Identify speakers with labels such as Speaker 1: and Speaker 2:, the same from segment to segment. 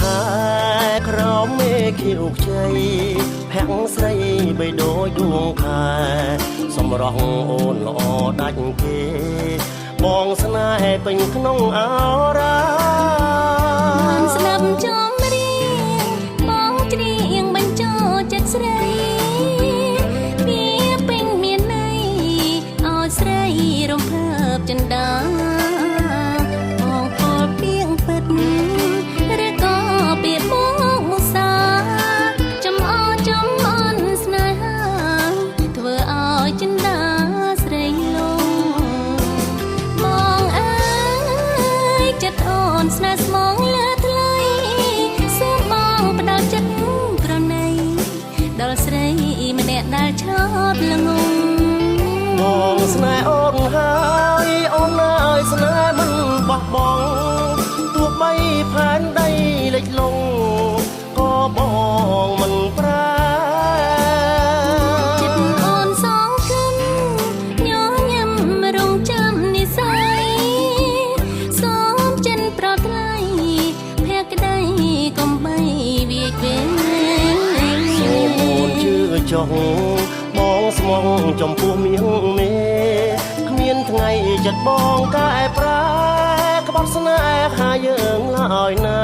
Speaker 1: ខែក្រោមមេឃៀវខ្ចីភាំងស្រីបីដូចដួងខែសម្រស់អូនល្អដាច់គេបងស្នេហ៍ពេញក្នុងអរ៉ា
Speaker 2: បានស្ដាប់ចំរៀងបងច្រៀងបញ្ចូលចិត្តស្រីវាពេញមានន័យឲ្យស្រីរំភើបចិន្តាបងពោលពីងពិតឬក៏ពីមកមុសាចំអចំអន់ស្នេហាធ្វើឲ្យចិន្តាស្រីលងបងអើយចិត្តអូនស្នេហ៍ស្មងលើថ្លៃសូមបងផ្ដល់ចិត្តប្រណីដល់ស្រីម្នាក់ដែលឆោតល្ងង
Speaker 1: បងស្នេហ៍អូនហើយអូនអើយស្នេហ៍មិនបោះបង់ទោះបីផែនដីលិចលង់ក៏បងមិនប្រែ
Speaker 2: ចិត្តអូនសងខឹមញញឹមរងចាំនិស័យសូមចិនប្រថ្លៃភក្តីកុំបីវាយវេ
Speaker 1: សូមអូនជឿចុះបងស្មងចំពោះមៀងមេគ្មានថ្ងៃចិត្តបងកែប្រែក្បត់ស្នេហាយើងឡើយណា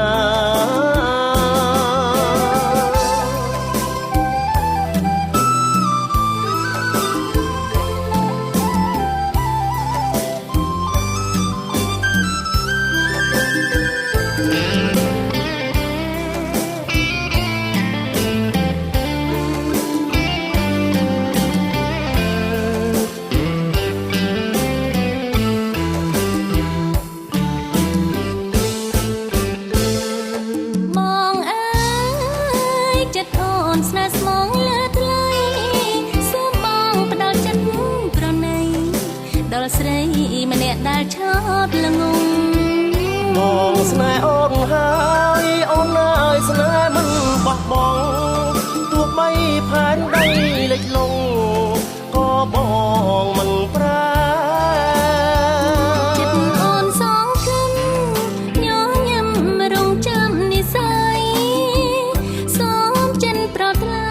Speaker 2: ស្នេហ៍ស្មងលើថ្លៃសូមបងផ្ដល់ចិត្តប្រណីដល់ស្រីម្នាក់ដែលឆោតល្ងង
Speaker 1: បងស្នេហ៍អូនហើយអូនអើយស្នេហ៍មិនបោះបង់ទោះបីផែនដីលិចលង់ក៏បងមិនប្រែ
Speaker 2: ចិត្តអូនសងខឹមញញឹមរងចាំនិស័យសូមចិនប្រថ្លៃ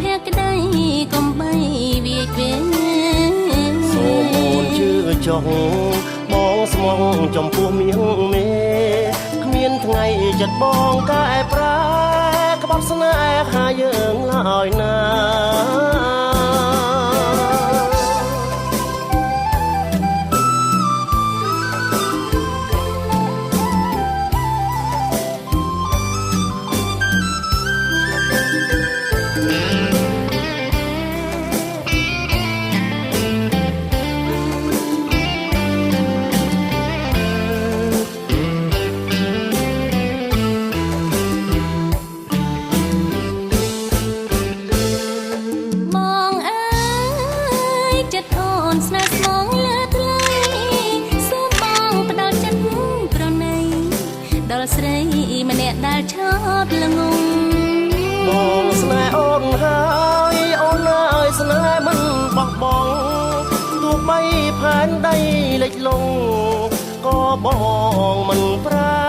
Speaker 2: ភក្តីកុំបីវាយវេ
Speaker 1: សូមអូនជឿចុះបងស្មងចំពោះមៀងមេគ្មានថ្ងៃចិត្តបងកែប្រែក្បត់ស្នេហាយើងឡើយណា
Speaker 2: ស្នេហ៍ស្មងលើថ្លៃសូមបងផ្ដល់ចិត្តប្រណីដល់ស្រីម្នាក់ដែលឆោតល្ងង
Speaker 1: បងស្នេហ៍អូនហើយអូនអើយស្នេហ៍មិនបោះបង់ទោះបីផែនដីលិចលង់ក៏បងមិនប្រែ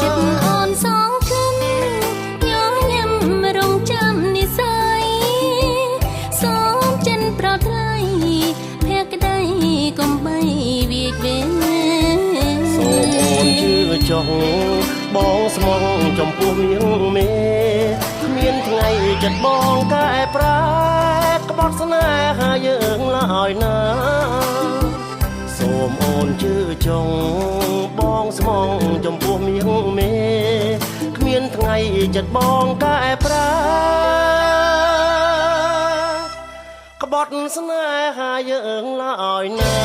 Speaker 2: ចិត្តអូនសងខឹមញញឹមរងចាំនិស័យសូមចិនប្រថ្លៃភក្តីកុំបីវាយវេ
Speaker 1: សូមអូនជឿចុះបងស្មងចំពោះមៀងមេគ្មានថ្ងៃចិត្តបងកែប្រែក្បត់ស្នេហាយើងឡើយណាសូមអូនជឿចុះបងស្មងចំពោះមៀងមេគ្មានថ្ងៃចិត្តបងកែប្រែក្បត់ស្នេហាយើងឡើយណា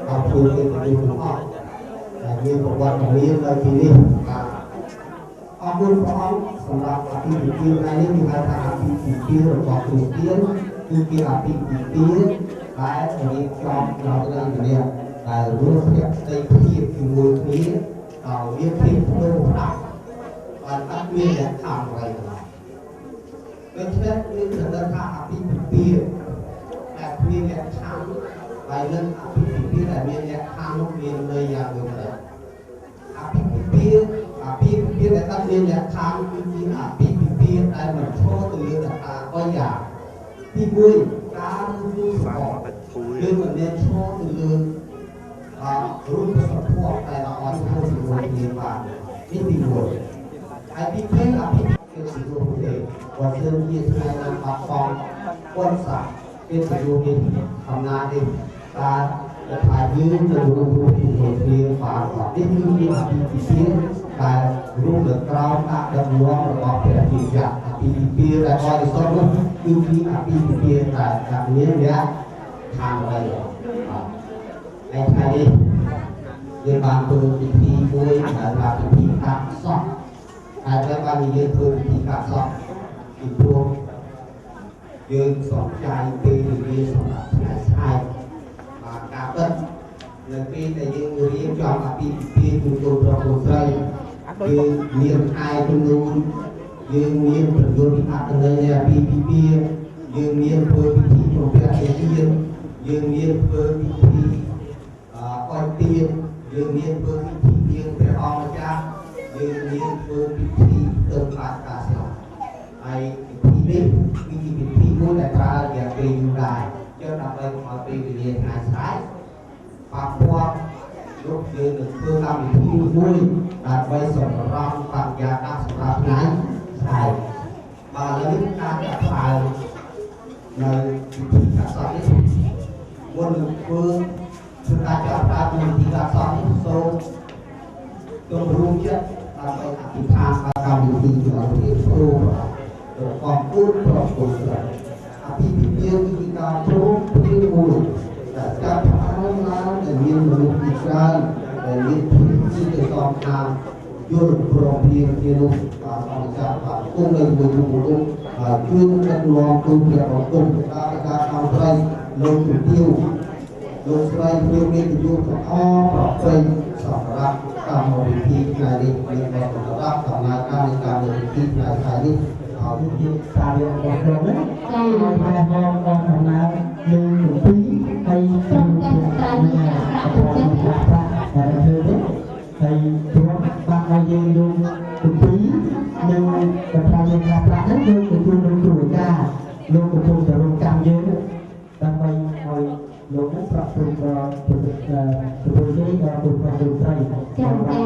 Speaker 3: เอาคุยกันอยู่ข้างนอกแต่มีประวัติมีอะไรทีนี้อาบุญพร้อมสำหรับอภิสิทธิ์ในนี้มีการทำอภิสิทธิ์របស់គ្រូទៀនគឺជាអភិសិទ្ធិដែលរៀបចំដល់នៅនេះដែលរួមភាគផ្ទៃភាពជាមួយគ្នាដោយមានភាពព្រមប្រាំងបានអត់មានលក្ខខណ្ឌអ្វីឡើយដូច្នេះយើងត្រូវថាអភិសិទ្ធិដែលមានលក្ខខណ្ឌហើយនឹងអភិសិទ្ធិដែលមានលក្ខខណ្ឌនោះមានន័យយ៉ាងដូចម្តេចអភិសិទ្ធិដែលអត់មានលក្ខខណ្ឌគឺជាអភិសិទ្ធិដែលមិនឈរទៅលើកត្តា3យ៉ាងទី1ការរស់ស្បយើងមិនមានឈរទៅលើរូបសត្វធម៌តែល្អចូលជាមួយគ្នាបាននេះទី1ហើយទី2អភិសិទ្ធិគឺសិទ្ធិរបស់ទេបើសិនជាថ្ងៃណាបាត់បង់គុណសាស្ត្រគឺសិទ្ធិនេះអំណាចនេះការថាយើងទៅរួមជាមួយគ្នាបាននេះគឺជាអភិសិទ្ធិដែលរួមលើក្រោមការដឹកនាំរបស់ព្រះជាម្ចាស់អភិសិទ្ធិដែលបរិសុទ្ធនោះគឺជាអភិសិទ្ធិដែលមានលក្ខខណ្ឌអ្វីហើយថ្ងៃនេះយើងបានធ្វើពិធីមួយដែលថាពិធីកាត់សក់ហើយតែបាននិយាយធ្វើពិធីកាត់សក់ពីព្រោះយើងសំចៃពេលវេលាសម្រាប់ថ្ងៃស្អែកបាទការពិតនៅពេលដែលយើងរៀបចំអភិសិទ្ធិជួបជុំប្រុសស្រីយើងមានឯកចំនួនយើងមានប្រយោជន៍ពីអត្តន័យនៃអភិសិទ្ធិយើងមានធ្វើពិធីប្រពៃណីយើងមានធ្វើពិធីអុជទៀនយើងមានធ្វើពិធីទៀនព្រះអង្គម្ចាស់យើងមានធ្វើពិធីទៅបាត់ការស្លាប់ហើយពិធីនេះគឺជាពិធីមួយដែលប្រើរយៈពេលយូរដែរចឹងដើម្បីកុំឲ្យពេលវេលាថ្ងៃស្អែកប៉ះពាល់លោកយើងនឹងធ្វើកម្មវិធីមួយដើម្បីសម្រាប់បរិយាកាសសម្រាប់ថ្ងៃស្អែកបាទឥឡូវនេះការចាត់ផ្ដើមនៅពិធីកាត់សក់នេះមុននឹងធ្វើការចាប់ផ្ដើមពីពិធីកាត់សក់នេះសូមរួមចិត្តដើម្បីអធិដ្ឋានកម្មវិធីរបស់ព្រះគ្រូរបស់គូប្រពុតអភិភិយាគឺការព្រមព្រៀងមួយដែលចាប់ផ្ដើមឡើងដែលមានមនុស្សជាច្រើនដែលមានភាពជាទៅសំខាងយល់ព្រមព្រៀងគ្នានោះបាទអរចាបាទគង់នៅមួយនោះជួយដឹកនាំគូព្រះអង្គគុំការខំប្រឹងលោកជំទាវលោកស្រីព្រៀងមានយុទ្ធអប្រពៃសម្រាប់កម្មវិធីថ្ងៃនេះមានតែសម្រាប់ដំណើរការនៃកម្មវិធីថ្ងៃនេះឲ្យមានការរៀបចំខ្លួនណាចា៎ឲ្យតែបងដំណើរលើពីហើយក្រុមការស្រាវជ្រាវប្រាក់ប្រចាំប្រាក់ដែលធ្វើនេះហើយព្រោះបានឲ្យយើងយកពីនិងប្រធាននៃការប្រាក់ហ្នឹងយើងទទួលនឹងគ្រូអាចារ្យលោកកំពុងតែរងកម្មយើងដើម្បីឲ្យលោកនឹងប្រព្រឹត្តទទួលជ័យដល់ពុទ្ធបរិស័ទចា៎ចា៎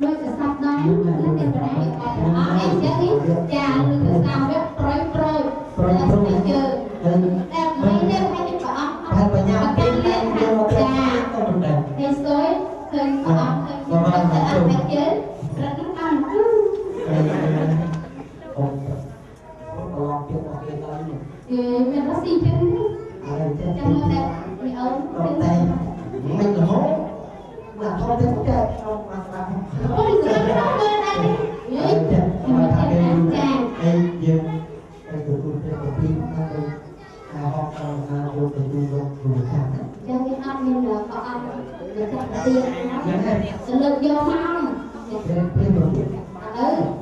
Speaker 3: ដោយសស័ព្ទដល់នឹងតែប្រែអត់អីចឹងចា៎នឹងទៅតាមវាប្រយប្រយស្និទ្ធយើងតែមិននេះហើយព្រះអង្គថាបញ្ញាពេលយើងយកចា៎ទេស្ទយឃើញព្រះអង្គឃើញយើងទៅអត់តែយើងរត់នឹងបានអូអូទៀតអត់ទៀតដល់មានរស៊ីចឹងចាំមកតែមីអូនតែមិនល្មមមកថតទៅតែខ្ញុំមកស្ដាប់អូយស្ដាប់ដល់មើលដែរយីមកថាគេចាអីយើងទៅទទួលទៅពីហើយការហកការយកទៅលោកគ្រូចាចឹងគេអត់មានប្រអប់ទៅចាប់ទៀតទៅលើកយកមកពេលព្រោះ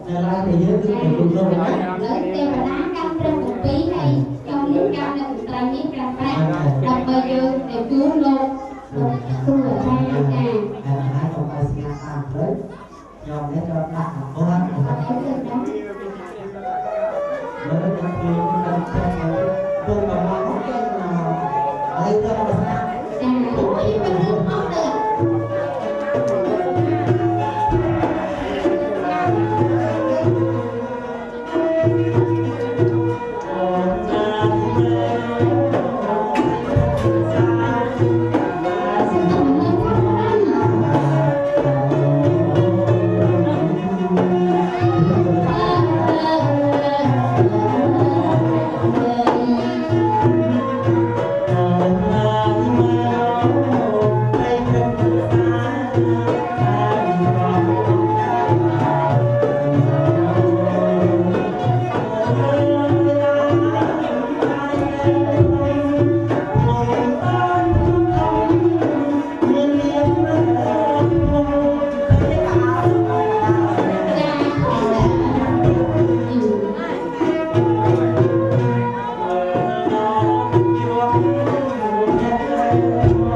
Speaker 3: នៅឡើយតែយើងគឺទៅលោកណាលើទេវតាកាន់ព្រះគម្ពីរហើយចំនេះកាន់នៅត្រៃនេះប្រាំប្រាក់ដើម្បីយើងទៅជួនលោកគ្រូអាចារ្យចាហើយខ្ញុំឲ្យស្ងាត់តាមទៅខ្ញុំនេះក៏ដាក់អត់អត់ទៅដល់លើខ្ញុំគឺទៅចាំទៅពុំមកមកទៅហើយទៅចាពុំនេះមិនអត់ទៅHãy subscribe cho kênh Ghiền Mì Gõ để không bỏ lỡ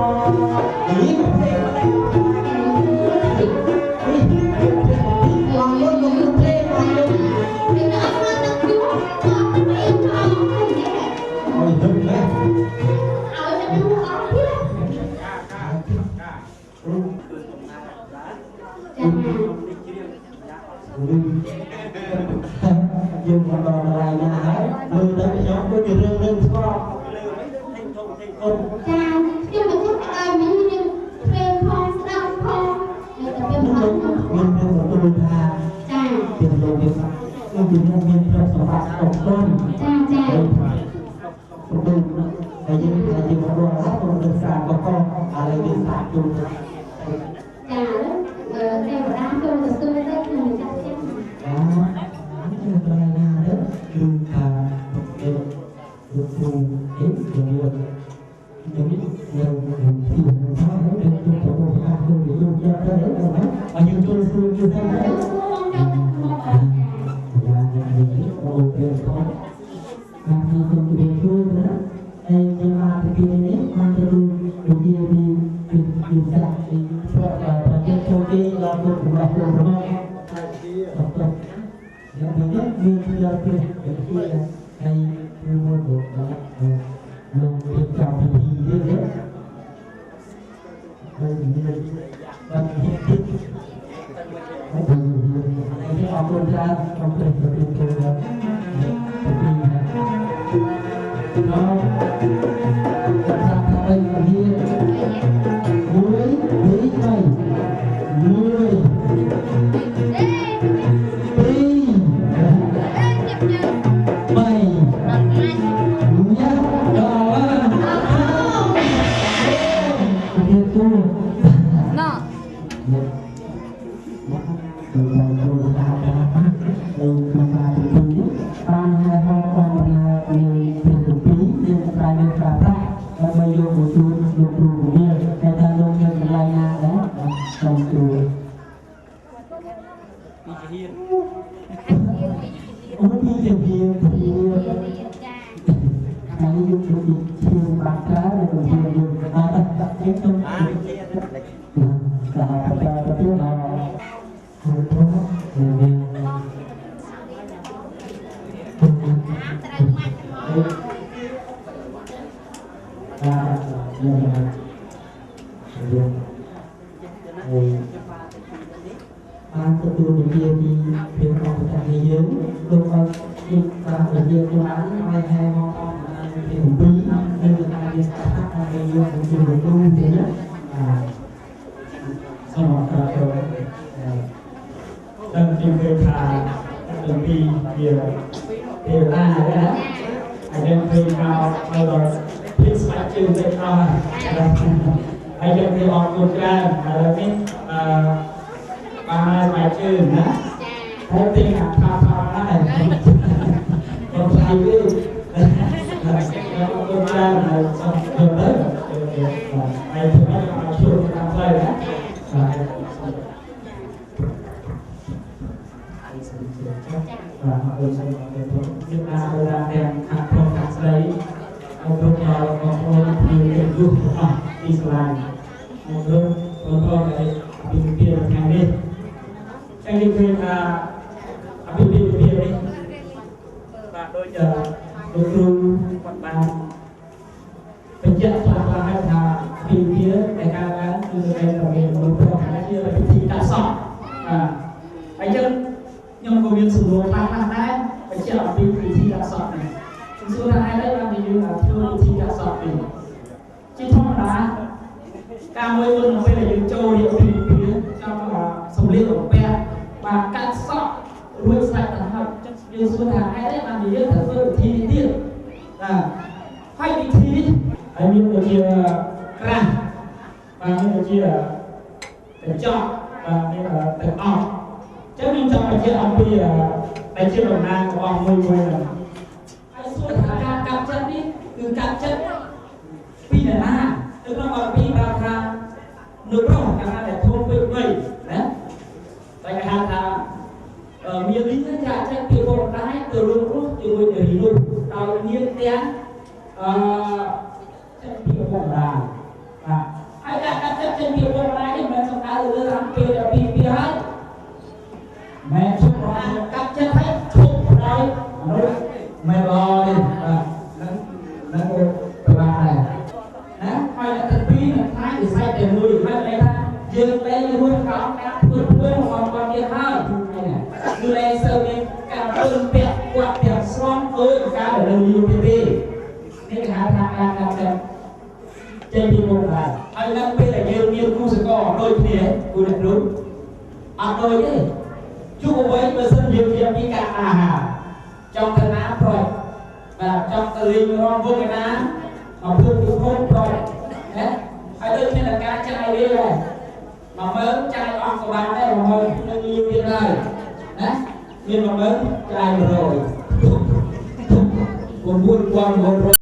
Speaker 3: นี่เพลงอะไรลองยกลงเพลงลองยกโอ้ยฮึ่มเลย dương còn đòn lại nhà ấy mưa tới cái nhóm có nhiều rương rương con
Speaker 2: Chà, nhưng mà chắc là mình như phê phong, đau phong người ta phê phong
Speaker 3: nguyên rương của tôi là
Speaker 2: Chà,
Speaker 3: tiền đồ việc nhưng vì nhân viên trong sở phạt tổng con
Speaker 2: chà
Speaker 3: tôi là dân có đồ lát con được sàn có con à lấy được sàn chung
Speaker 2: Chà, theo đám tôi là tôi đấy là mình chắc chắn
Speaker 3: đó được lại nhà đấy đường thà được cùng đến được những thì nó hết được trong tổ bộ phạt không để dùng cho cái đấy rồi đó và những tôi xưa chưa thấy đấy là những đồ tiền không và thì không địa phương nữa đây nhưng mà cái này mà cái đồ kia thì sạch thì và cái châu kia là cũng là cũng không yang banyak menjadi dia hay mua được lòng được chào thì dia đây như đang hiện thực ini aku dah sampai ke nó sampai dia murid mày murid
Speaker 4: dương lên luôn có các phương hoặc qua kia hai như là sơ đi cả phương biệt quạt biệt son ơi cả ở đâu nhiều đi nên cả thằng trên đi một lần anh đang biết là nhiều khu sẽ có đôi khi khu đẹp đúng đôi đấy chú có với mà sân nhiều việc như cả trong thân áp rồi và trong tờ linh ngon vô cái ná mà phương cũng không rồi ai đơn như là cá chai đi rồi mà mớn chai bọc của bạn đây mà mớn nó nhiều việc rồi nhưng mà mớn chai rồi còn buôn quăng một rồi